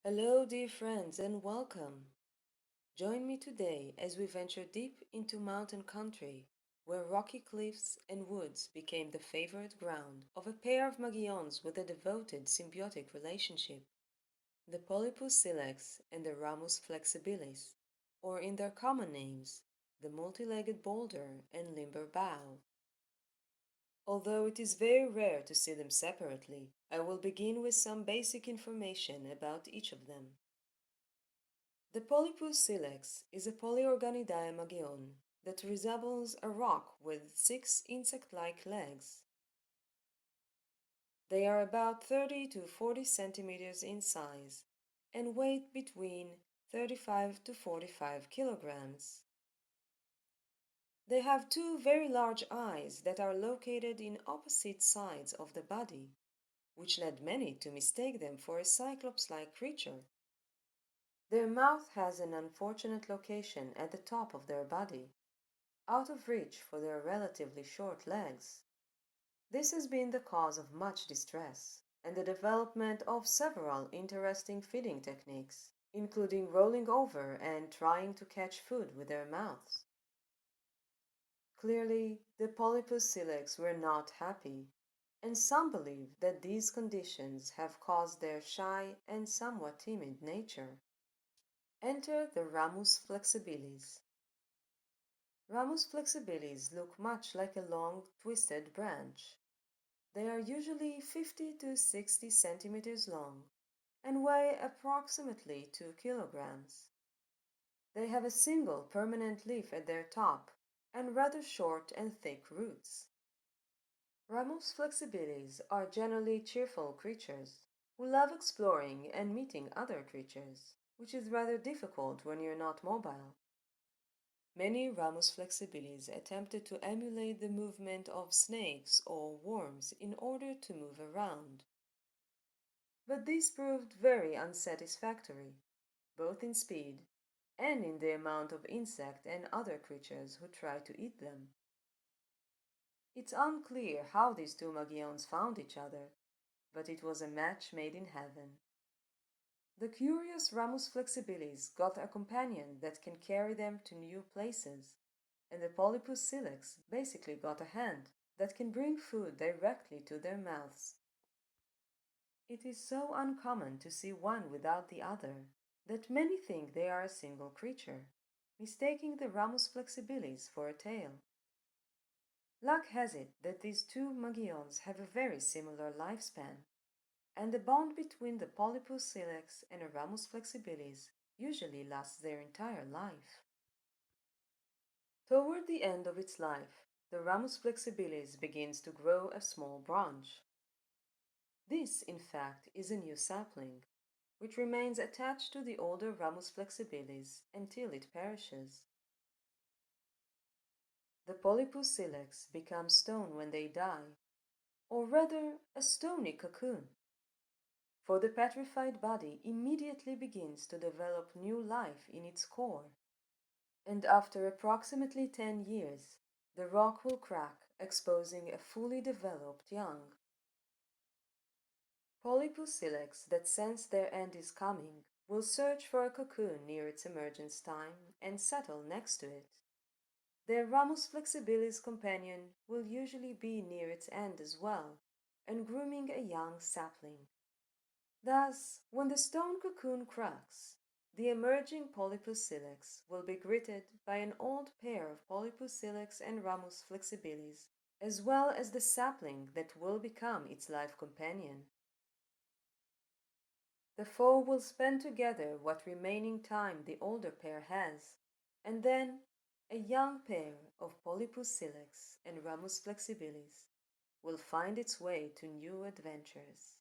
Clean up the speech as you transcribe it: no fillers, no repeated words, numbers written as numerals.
Hello, dear friends, and welcome. Join me today as we venture deep into mountain country, where rocky cliffs and woods became the favorite ground of a pair of magions with a devoted symbiotic relationship, the Polypus silex and the Ramus flexibilis, or in their common names, the multi-legged boulder and limber bough. Although it is very rare to see them separately, I will begin with some basic information about each of them. The Polypus silex is a polyorganidium magion that resembles a rock with 6 insect-like legs. They are about 30 to 40 centimeters in size and weigh between 35 to 45 kilograms. They have two very large eyes that are located in opposite sides of the body, which led many to mistake them for a cyclops-like creature. Their mouth has an unfortunate location at the top of their body, out of reach for their relatively short legs. This has been the cause of much distress and the development of several interesting feeding techniques, including rolling over and trying to catch food with their mouths. Clearly, the Polypus silex were not happy, and some believe that these conditions have caused their shy and somewhat timid nature. Enter the Ramus flexibilis. Ramus flexibilis look much like a long, twisted branch. They are usually 50 to 60 centimeters long and weigh approximately 2 kilograms. They have a single permanent leaf at their top and rather short and thick roots. Ramus flexibilis are generally cheerful creatures who love exploring and meeting other creatures, which is rather difficult when you're not mobile. Many Ramus flexibilis attempted to emulate the movement of snakes or worms in order to move around. But this proved very unsatisfactory, both in speed and in the amount of insect and other creatures who tried to eat them. It's unclear how these two magions found each other, but it was a match made in heaven. The curious Ramus flexibilis got a companion that can carry them to new places, and the Polypus silex basically got a hand that can bring food directly to their mouths. It is so uncommon to see one without the other that many think they are a single creature, mistaking the Ramus flexibilis for a tail. Luck has it that these two magions have a very similar lifespan, and the bond between the Polypus silex and a Ramus flexibilis usually lasts their entire life. Toward the end of its life, the Ramus flexibilis begins to grow a small branch. This, in fact, is a new sapling, which remains attached to the older Ramus flexibilis until it perishes. The Polypus silex become stone when they die, or rather a stony cocoon, for the petrified body immediately begins to develop new life in its core, and after approximately 10 years, the rock will crack, exposing a fully developed young. Polypus silex that sense their end is coming will search for a cocoon near its emergence time and settle next to it. Their Ramus flexibilis companion will usually be near its end as well, and grooming a young sapling. Thus, when the stone cocoon cracks, the emerging Polypus silex will be greeted by an old pair of Polypus silex and Ramus flexibilis, as well as the sapling that will become its life companion. The four will spend together what remaining time the older pair has, and then a young pair of Polypus silex and Ramus flexibilis will find its way to new adventures.